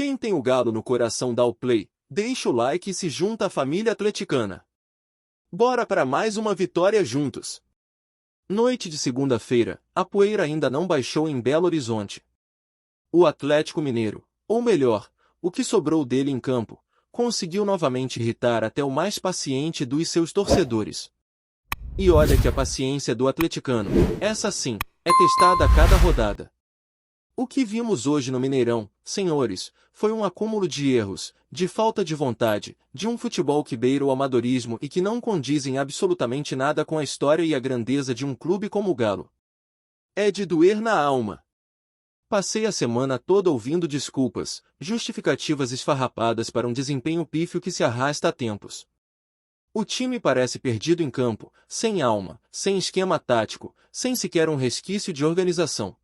Quem tem o Galo no coração dá o play, deixa o like e se junta à família atleticana. Bora para mais uma vitória juntos! Noite de segunda-feira, a poeira ainda não baixou em Belo Horizonte. O Atlético Mineiro, ou melhor, o que sobrou dele em campo, conseguiu novamente irritar até o mais paciente dos seus torcedores. E olha que a paciência do atleticano, essa sim, é testada a cada rodada. O que vimos hoje no Mineirão, senhores, foi um acúmulo de erros, de falta de vontade, de um futebol que beira o amadorismo e que não condizem absolutamente nada com a história e a grandeza de um clube como o Galo. É de doer na alma. Passei a semana toda ouvindo desculpas, justificativas esfarrapadas para um desempenho pífio que se arrasta há tempos. O time parece perdido em campo, sem alma, sem esquema tático, sem sequer um resquício de organização.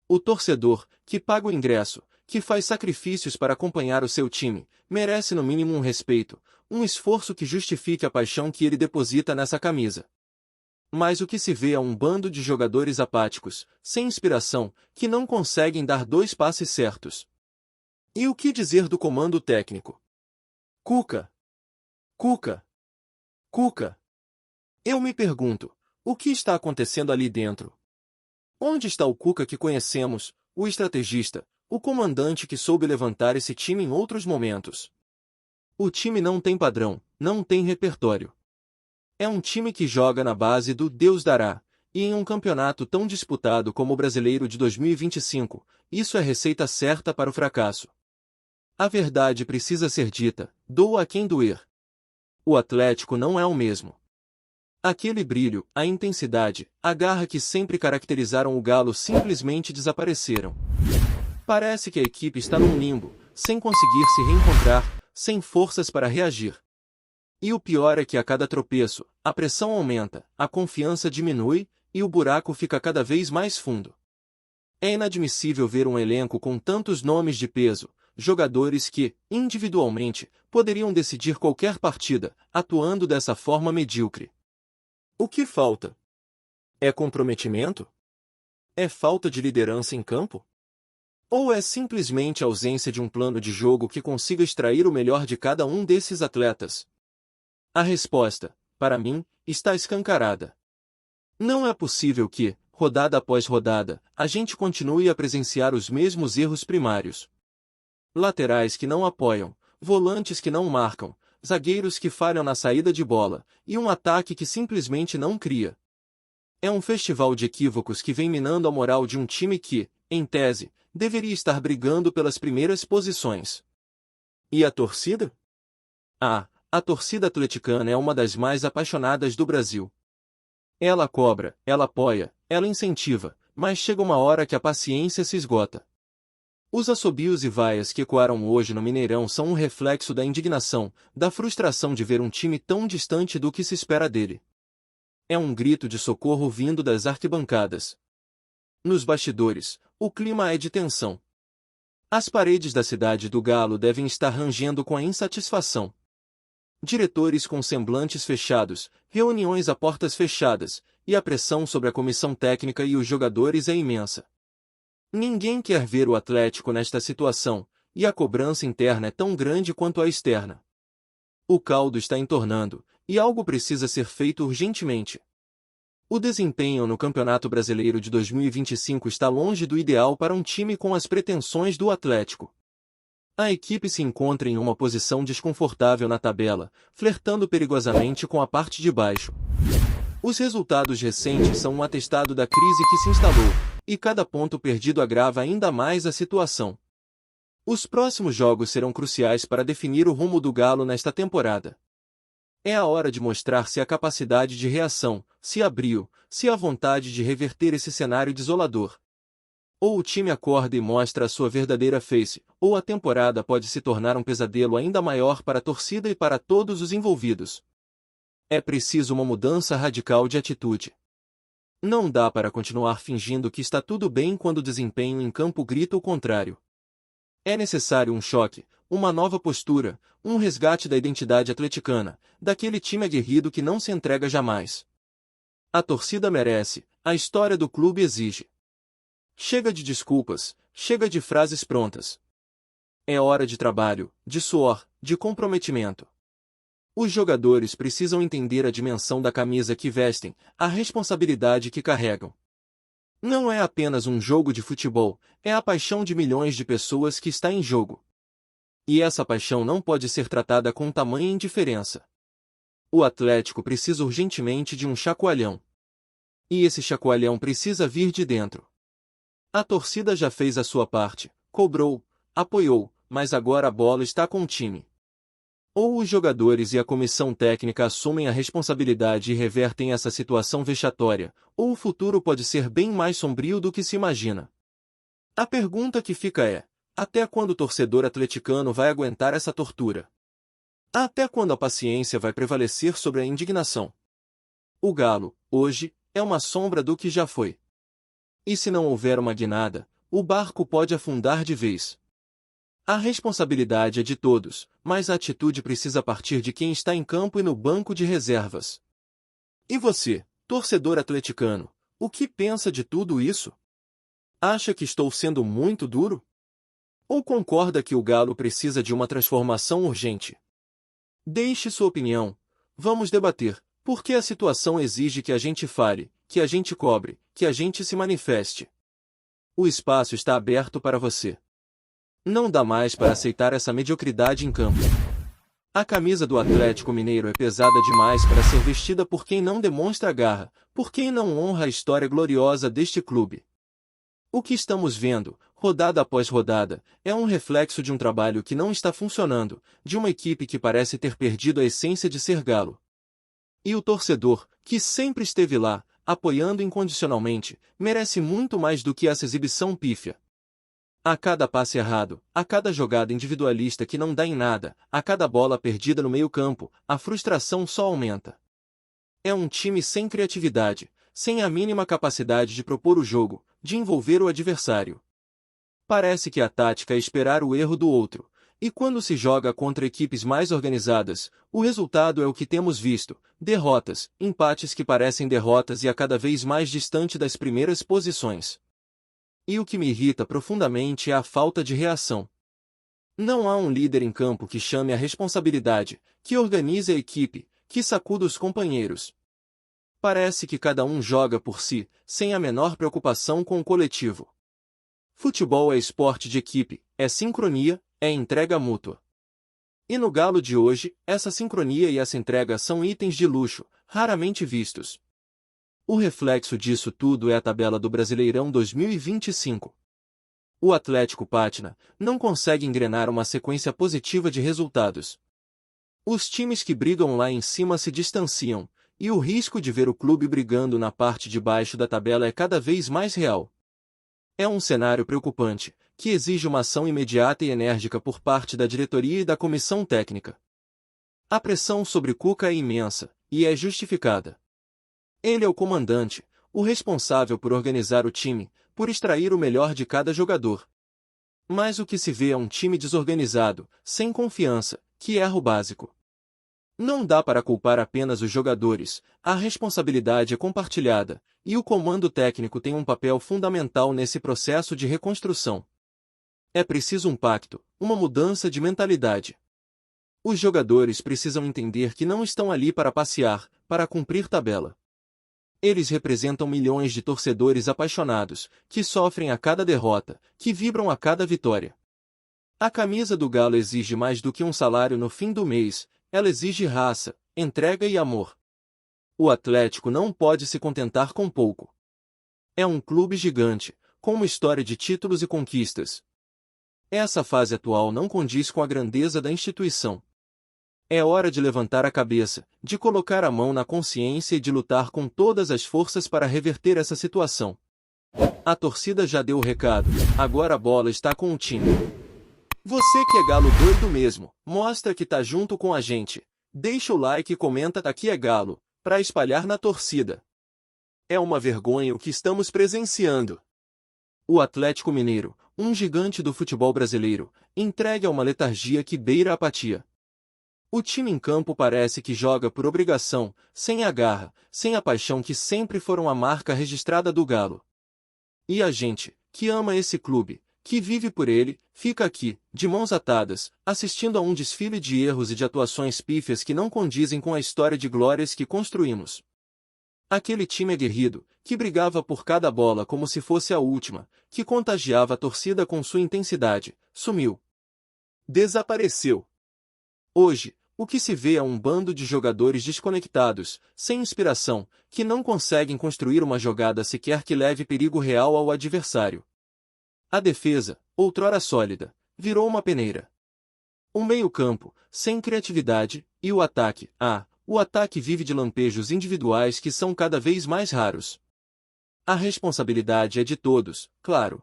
O torcedor, que paga o ingresso, que faz sacrifícios para acompanhar o seu time, merece no mínimo um respeito, um esforço que justifique a paixão que ele deposita nessa camisa. Mas o que se vê é um bando de jogadores apáticos, sem inspiração, que não conseguem dar dois passes certos. E o que dizer do comando técnico? Cuca! Cuca! Cuca! Eu me pergunto, o que está acontecendo ali dentro? Onde está o Cuca que conhecemos, o estrategista, o comandante que soube levantar esse time em outros momentos? O time não tem padrão, não tem repertório. É um time que joga na base do Deus dará, e em um campeonato tão disputado como o Brasileiro de 2025, isso é receita certa para o fracasso. A verdade precisa ser dita, doa a quem doer. O Atlético não é o mesmo. Aquele brilho, a intensidade, a garra que sempre caracterizaram o Galo simplesmente desapareceram. Parece que a equipe está num limbo, sem conseguir se reencontrar, sem forças para reagir. E o pior é que a cada tropeço, a pressão aumenta, a confiança diminui, e o buraco fica cada vez mais fundo. É inadmissível ver um elenco com tantos nomes de peso, jogadores que, individualmente, poderiam decidir qualquer partida, atuando dessa forma medíocre. O que falta? É comprometimento? É falta de liderança em campo? Ou é simplesmente a ausência de um plano de jogo que consiga extrair o melhor de cada um desses atletas? A resposta, para mim, está escancarada. Não é possível que, rodada após rodada, a gente continue a presenciar os mesmos erros primários. Laterais que não apoiam, volantes que não marcam, zagueiros que falham na saída de bola, e um ataque que simplesmente não cria. É um festival de equívocos que vem minando a moral de um time que, em tese, deveria estar brigando pelas primeiras posições. E a torcida? A torcida atleticana é uma das mais apaixonadas do Brasil. Ela cobra, ela apoia, ela incentiva, mas chega uma hora que a paciência se esgota. Os assobios e vaias que ecoaram hoje no Mineirão são um reflexo da indignação, da frustração de ver um time tão distante do que se espera dele. É um grito de socorro vindo das arquibancadas. Nos bastidores, o clima é de tensão. As paredes da cidade do Galo devem estar rangendo com a insatisfação. Diretores com semblantes fechados, reuniões a portas fechadas, e a pressão sobre a comissão técnica e os jogadores é imensa. Ninguém quer ver o Atlético nesta situação, e a cobrança interna é tão grande quanto a externa. O caldo está entornando, e algo precisa ser feito urgentemente. O desempenho no Campeonato Brasileiro de 2025 está longe do ideal para um time com as pretensões do Atlético. A equipe se encontra em uma posição desconfortável na tabela, flertando perigosamente com a parte de baixo. Os resultados recentes são um atestado da crise que se instalou, e cada ponto perdido agrava ainda mais a situação. Os próximos jogos serão cruciais para definir o rumo do Galo nesta temporada. É a hora de mostrar se há capacidade de reação, se há brio, se há vontade de reverter esse cenário desolador. Ou o time acorda e mostra a sua verdadeira face, ou a temporada pode se tornar um pesadelo ainda maior para a torcida e para todos os envolvidos. É preciso uma mudança radical de atitude. Não dá para continuar fingindo que está tudo bem quando o desempenho em campo grita o contrário. É necessário um choque, uma nova postura, um resgate da identidade atleticana, daquele time aguerrido que não se entrega jamais. A torcida merece, a história do clube exige. Chega de desculpas, chega de frases prontas. É hora de trabalho, de suor, de comprometimento. Os jogadores precisam entender a dimensão da camisa que vestem, a responsabilidade que carregam. Não é apenas um jogo de futebol, é a paixão de milhões de pessoas que está em jogo. E essa paixão não pode ser tratada com tamanha indiferença. O Atlético precisa urgentemente de um chacoalhão. E esse chacoalhão precisa vir de dentro. A torcida já fez a sua parte, cobrou, apoiou, mas agora a bola está com o time. Ou os jogadores e a comissão técnica assumem a responsabilidade e revertem essa situação vexatória, ou o futuro pode ser bem mais sombrio do que se imagina. A pergunta que fica é: até quando o torcedor atleticano vai aguentar essa tortura? Até quando a paciência vai prevalecer sobre a indignação? O Galo, hoje, é uma sombra do que já foi. E se não houver uma guinada, o barco pode afundar de vez. A responsabilidade é de todos, mas a atitude precisa partir de quem está em campo e no banco de reservas. E você, torcedor atleticano, o que pensa de tudo isso? Acha que estou sendo muito duro? Ou concorda que o Galo precisa de uma transformação urgente? Deixe sua opinião. Vamos debater, porque a situação exige que a gente fale, que a gente cobre, que a gente se manifeste. O espaço está aberto para você. Não dá mais para aceitar essa mediocridade em campo. A camisa do Atlético Mineiro é pesada demais para ser vestida por quem não demonstra garra, por quem não honra a história gloriosa deste clube. O que estamos vendo, rodada após rodada, é um reflexo de um trabalho que não está funcionando, de uma equipe que parece ter perdido a essência de ser galo. E o torcedor, que sempre esteve lá, apoiando incondicionalmente, merece muito mais do que essa exibição pífia. A cada passe errado, a cada jogada individualista que não dá em nada, a cada bola perdida no meio-campo, a frustração só aumenta. É um time sem criatividade, sem a mínima capacidade de propor o jogo, de envolver o adversário. Parece que a tática é esperar o erro do outro, e quando se joga contra equipes mais organizadas, o resultado é o que temos visto: derrotas, empates que parecem derrotas e a cada vez mais distante das primeiras posições. E o que me irrita profundamente é a falta de reação. Não há um líder em campo que chame a responsabilidade, que organize a equipe, que sacuda os companheiros. Parece que cada um joga por si, sem a menor preocupação com o coletivo. Futebol é esporte de equipe, é sincronia, é entrega mútua. E no Galo de hoje, essa sincronia e essa entrega são itens de luxo, raramente vistos. O reflexo disso tudo é a tabela do Brasileirão 2025. O Atlético patina, não consegue engrenar uma sequência positiva de resultados. Os times que brigam lá em cima se distanciam, e o risco de ver o clube brigando na parte de baixo da tabela é cada vez mais real. É um cenário preocupante, que exige uma ação imediata e enérgica por parte da diretoria e da comissão técnica. A pressão sobre Cuca é imensa, e é justificada. Ele é o comandante, o responsável por organizar o time, por extrair o melhor de cada jogador. Mas o que se vê é um time desorganizado, sem confiança, que erra o básico. Não dá para culpar apenas os jogadores, a responsabilidade é compartilhada, e o comando técnico tem um papel fundamental nesse processo de reconstrução. É preciso um pacto, uma mudança de mentalidade. Os jogadores precisam entender que não estão ali para passear, para cumprir tabela. Eles representam milhões de torcedores apaixonados, que sofrem a cada derrota, que vibram a cada vitória. A camisa do Galo exige mais do que um salário no fim do mês, ela exige raça, entrega e amor. O Atlético não pode se contentar com pouco. É um clube gigante, com uma história de títulos e conquistas. Essa fase atual não condiz com a grandeza da instituição. É hora de levantar a cabeça, de colocar a mão na consciência e de lutar com todas as forças para reverter essa situação. A torcida já deu o recado, agora a bola está com o time. Você que é galo doido mesmo, mostra que tá junto com a gente. Deixa o like e comenta "Aqui é Galo", para espalhar na torcida. É uma vergonha o que estamos presenciando. O Atlético Mineiro, um gigante do futebol brasileiro, entregue a uma letargia que beira a apatia. O time em campo parece que joga por obrigação, sem a garra, sem a paixão que sempre foram a marca registrada do Galo. E a gente, que ama esse clube, que vive por ele, fica aqui, de mãos atadas, assistindo a um desfile de erros e de atuações pífias que não condizem com a história de glórias que construímos. Aquele time aguerrido, que brigava por cada bola como se fosse a última, que contagiava a torcida com sua intensidade, sumiu. Desapareceu. Hoje, o que se vê é um bando de jogadores desconectados, sem inspiração, que não conseguem construir uma jogada sequer que leve perigo real ao adversário. A defesa, outrora sólida, virou uma peneira. O meio-campo, sem criatividade, e o ataque, o ataque vive de lampejos individuais que são cada vez mais raros. A responsabilidade é de todos, claro.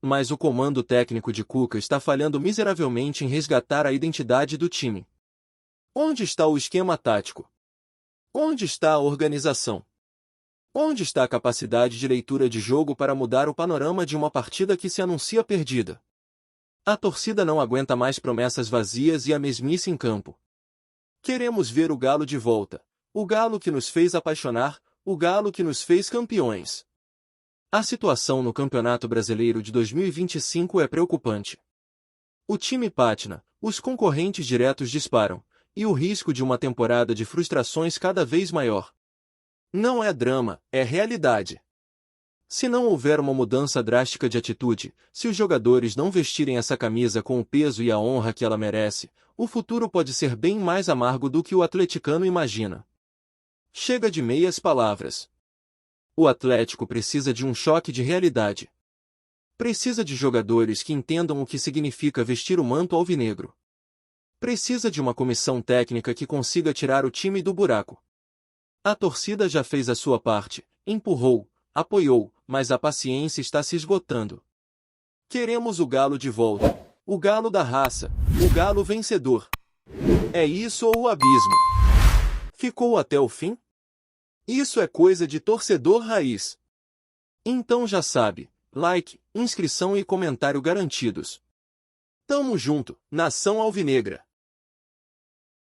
Mas o comando técnico de Cuca está falhando miseravelmente em resgatar a identidade do time. Onde está o esquema tático? Onde está a organização? Onde está a capacidade de leitura de jogo para mudar o panorama de uma partida que se anuncia perdida? A torcida não aguenta mais promessas vazias e a mesmice em campo. Queremos ver o Galo de volta, o Galo que nos fez apaixonar, o Galo que nos fez campeões. A situação no Campeonato Brasileiro de 2025 é preocupante. O time patina, os concorrentes diretos disparam, e o risco de uma temporada de frustrações cada vez maior. Não é drama, é realidade. Se não houver uma mudança drástica de atitude, se os jogadores não vestirem essa camisa com o peso e a honra que ela merece, o futuro pode ser bem mais amargo do que o atleticano imagina. Chega de meias palavras. O Atlético precisa de um choque de realidade. Precisa de jogadores que entendam o que significa vestir o manto alvinegro. Precisa de uma comissão técnica que consiga tirar o time do buraco. A torcida já fez a sua parte, empurrou, apoiou, mas a paciência está se esgotando. Queremos o Galo de volta. O Galo da raça. O Galo vencedor. É isso ou o abismo? Ficou até o fim? Isso é coisa de torcedor raiz. Então já sabe, like, inscrição e comentário garantidos. Tamo junto, nação alvinegra.